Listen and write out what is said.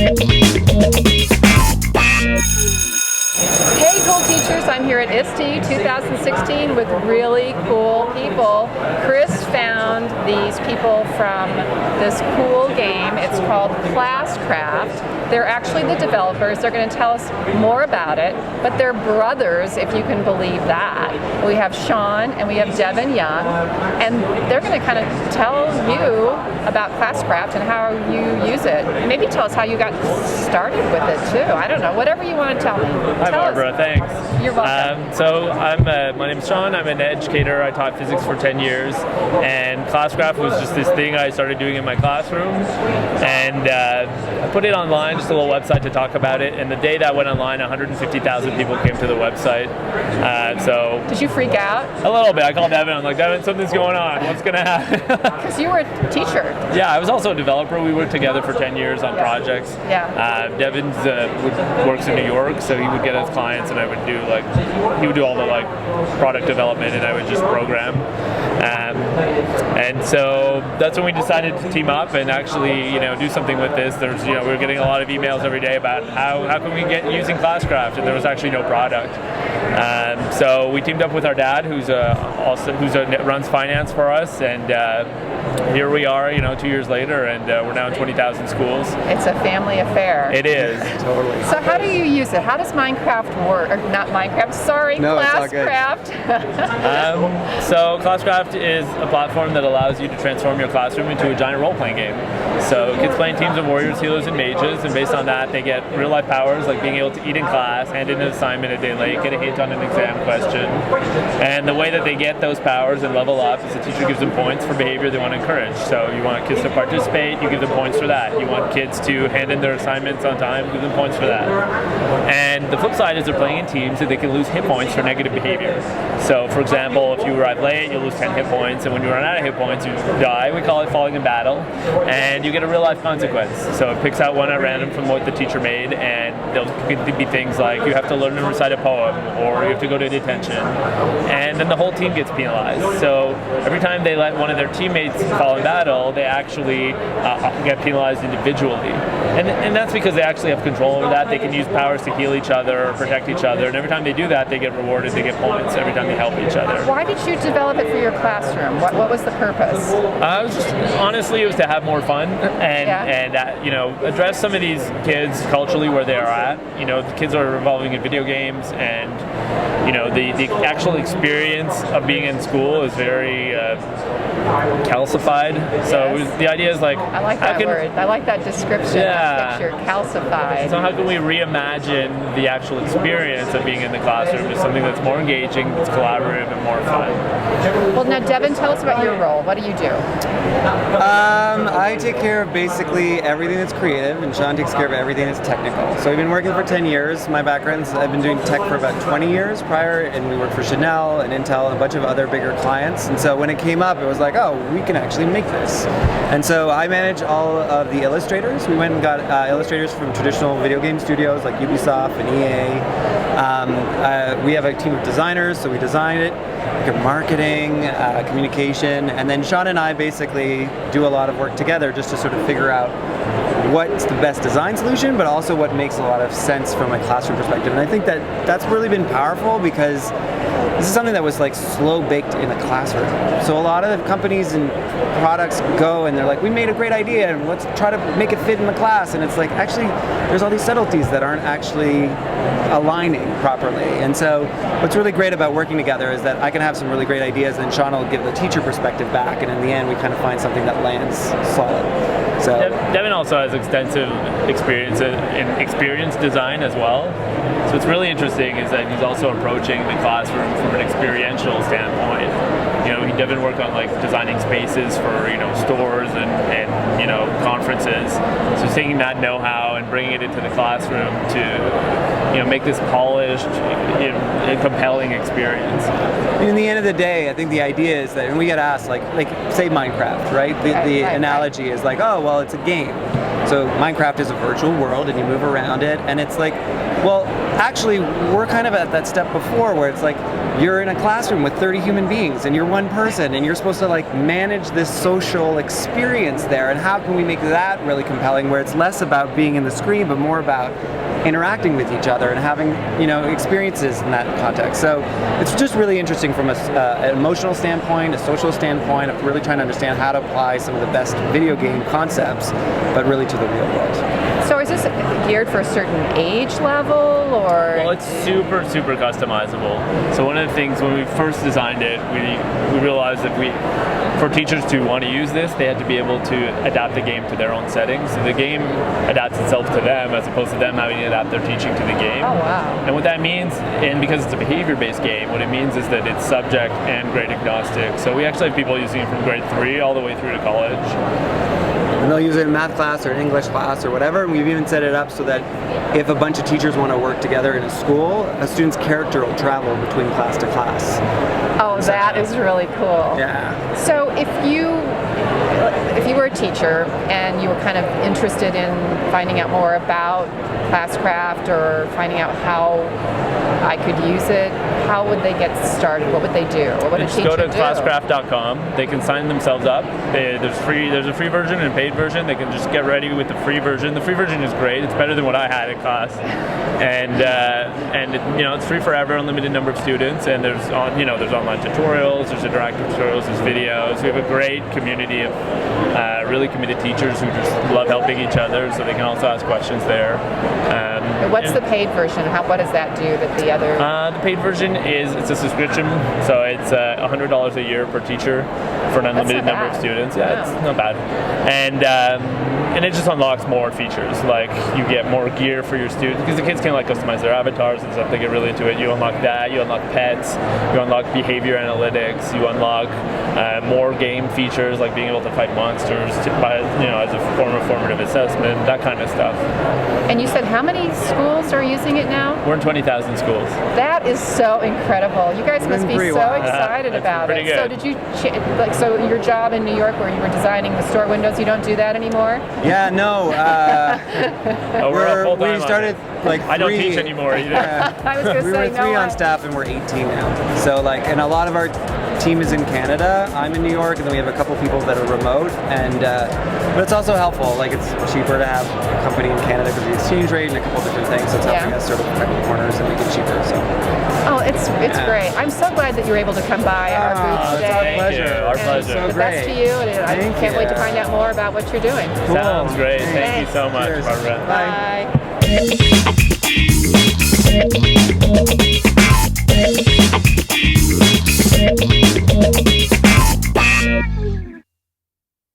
Hey cool teachers, I'm here at ISTE 2016 with really cool people. Chris found these people from this cool game. It's called Classcraft. They're actually the developers. They're going to tell us more about it, but they're brothers, if you can believe that. We have Sean and we have Devin Young, and they're going to kind of tell you about Classcraft and how you use it. Maybe tell us how you got started with it too. I don't know, whatever you want to tell me. Hi Barbara, thanks. You're welcome. My name's Sean, I'm an educator. I taught physics for 10 years, and Classcraft was just this thing I started doing in my classroom, and I put it online, just a little website to talk about it, and the day that went online, 150,000 people came to the website. Did you freak out? A little bit. I called Devin, I'm like, Devin, something's going on, what's going to happen? Because you were a teacher. Yeah, I was also a developer. We worked together for 10 years on projects. Yeah. Devin works in New York, so he would get us clients, and he would do all the product development, and I would just program. And so that's when we decided to team up and actually, do something with this. We were getting a lot of emails every day about how can we get using Classcraft, and there was actually no product. So we teamed up with our dad, who runs finance for us, and here we are, 2 years later, and we're now in 20,000 schools. It's a family affair. It is. Totally. So how do you use it? How does Minecraft work? Or not Minecraft, sorry, no, Classcraft. So Classcraft is a platform that allows you to transform your classroom into a giant role-playing game. So kids play in teams of warriors, healers, and mages, and based on that, they get real-life powers like being able to eat in class, hand in an assignment a day late, get a hint on an exam question. And the way that they get those powers and level up is the teacher gives them points for behavior they want to encourage. So you want kids to participate, you give them points for that. You want kids to hand in their assignments on time, give them points for that. And the flip side is they're playing in teams so they can lose hit points for negative behavior. So for example, if you arrive late, you lose 10 hit points, and when you run out of hit points, you die. We call it falling in battle. And you get a real life consequence. So it picks out one at random from what the teacher made, and they'll be things like you have to learn to recite a poem, or you have to go to detention. And then the whole team gets penalized. So every time they let one of their teammates fall in battle, they actually get penalized individually. And that's because they actually have control over that. They can use powers to heal each other or protect each other. And every time they do that, they get rewarded, they get points every time they help each other. Why did you develop it for your classroom? What was the purpose? Honestly, it was to have more fun and address some of these kids culturally where they are at. The kids are involving in video games, and the actual experience of being in school is very calcified. So the idea is I like that word. I like that description. Yeah. Picture, calcified. So how can we reimagine the actual experience of being in the classroom as something that's more engaging, that's collaborative, and more fun? Well, now Devin, tell us about your role. What do you do? I take care of basically everything that's creative, and Sean takes care of everything that's technical. So we've been working for 10 years. My background's I've been doing tech for about 20 years prior, and we worked for Chanel and Intel and a bunch of other bigger clients. And so when it came up, it was like, oh, we can actually make this. And so I manage all of the illustrators. We went and got illustrators from traditional video game studios like Ubisoft and EA. We have a team of designers, so we design it, marketing, communication, and then Sean and I basically do a lot of work together just to sort of figure out what's the best design solution, but also what makes a lot of sense from a classroom perspective. And I think that's really been powerful because this is something that was slow baked in a classroom. So a lot of companies and products go and they're like, we made a great idea and let's try to make it fit in the class. And it's actually, there's all these subtleties that aren't actually aligning properly. And so what's really great about working together is that I can have some really great ideas and Sean will give the teacher perspective back, and in the end we kind of find something that lands solid. So Devin also has extensive experience in experience design as well. So what's really interesting is that he's also approaching the classroom from an experiential standpoint. Devin worked on designing spaces for stores and conferences. So taking that know-how and bringing it into the classroom to make this polished, compelling experience. In the end of the day, I think the idea is that, and we get asked say Minecraft, right? The analogy is oh well, it's a game. So Minecraft is a virtual world and you move around it, and it's like, well, actually we're kind of at that step before where it's like you're in a classroom with 30 human beings and you're one person and you're supposed to like manage this social experience there, and how can we make that really compelling where it's less about being in the screen but more about interacting with each other and having, you know, experiences in that context. So it's just really interesting from an emotional standpoint, a social standpoint, of really trying to understand how to apply some of the best video game concepts, but really to the real world. So is this geared for a certain age level, or? Well, it's super customizable. So one of the things when we first designed it, we realized that for teachers to want to use this, they had to be able to adapt the game to their own settings. So the game adapts itself to them as opposed to them having to adapt their teaching to the game. Oh, wow. And what that means, and because it's a behavior-based game, what it means is that it's subject and grade agnostic. So we actually have people using it from grade 3 all the way through to college. And they'll use it in math class or an English class or whatever. And we've even set it up so that if a bunch of teachers want to work together in a school, a student's character will travel between class to class. Oh, that is really cool. Yeah. So if you were a teacher and you were kind of interested in finding out more about Classcraft or finding out how I could use it, how would they get started? What would they do? What would a teacher do? Just go to classcraft.com. They can sign themselves up. There's a free version and a paid version. They can just get ready with the free version. The free version is great. It's better than what I had in class. And it's free forever, unlimited number of students, and there's online tutorials, there's interactive tutorials, there's videos. We have a great community of really committed teachers who just love helping each other, so they can also ask questions there. What's the paid version? What does that do that the other? The paid version it's a subscription, so it's $100 a year per teacher for an unlimited number of students. Yeah, it's not bad. And it just unlocks more features, like you get more gear for your students, because the kids can like customize their avatars and stuff. They get really into it. You unlock that, you unlock pets, you unlock behavior analytics, you unlock more game features like being able to fight monsters as a form of formative assessment, that kind of stuff. And you said how many schools are using it now? We're in 20,000 schools. That is so incredible. You guys must be so excited about it. Good. So did you so your job in New York where you were designing the store windows, you don't do that anymore? Yeah, no. We started like 3. I don't teach anymore either. I was going to say we were 3 on staff and we're 18 now. So and a lot of our team is in Canada. I'm in New York, and then we have a couple people that are remote. And but it's also helpful. Like it's cheaper to have a company in Canada because of the exchange rate and a couple different things. So it's helping us sort of cut corners and make it cheaper. So. Oh, it's great. I'm so glad that you were able to come by our booth today. It's our pleasure. Our pleasure. So the best to you, and I can't wait to find out more about what you're doing. Cool. Sounds great. Thank you so much, Cheers. Barbara. Bye.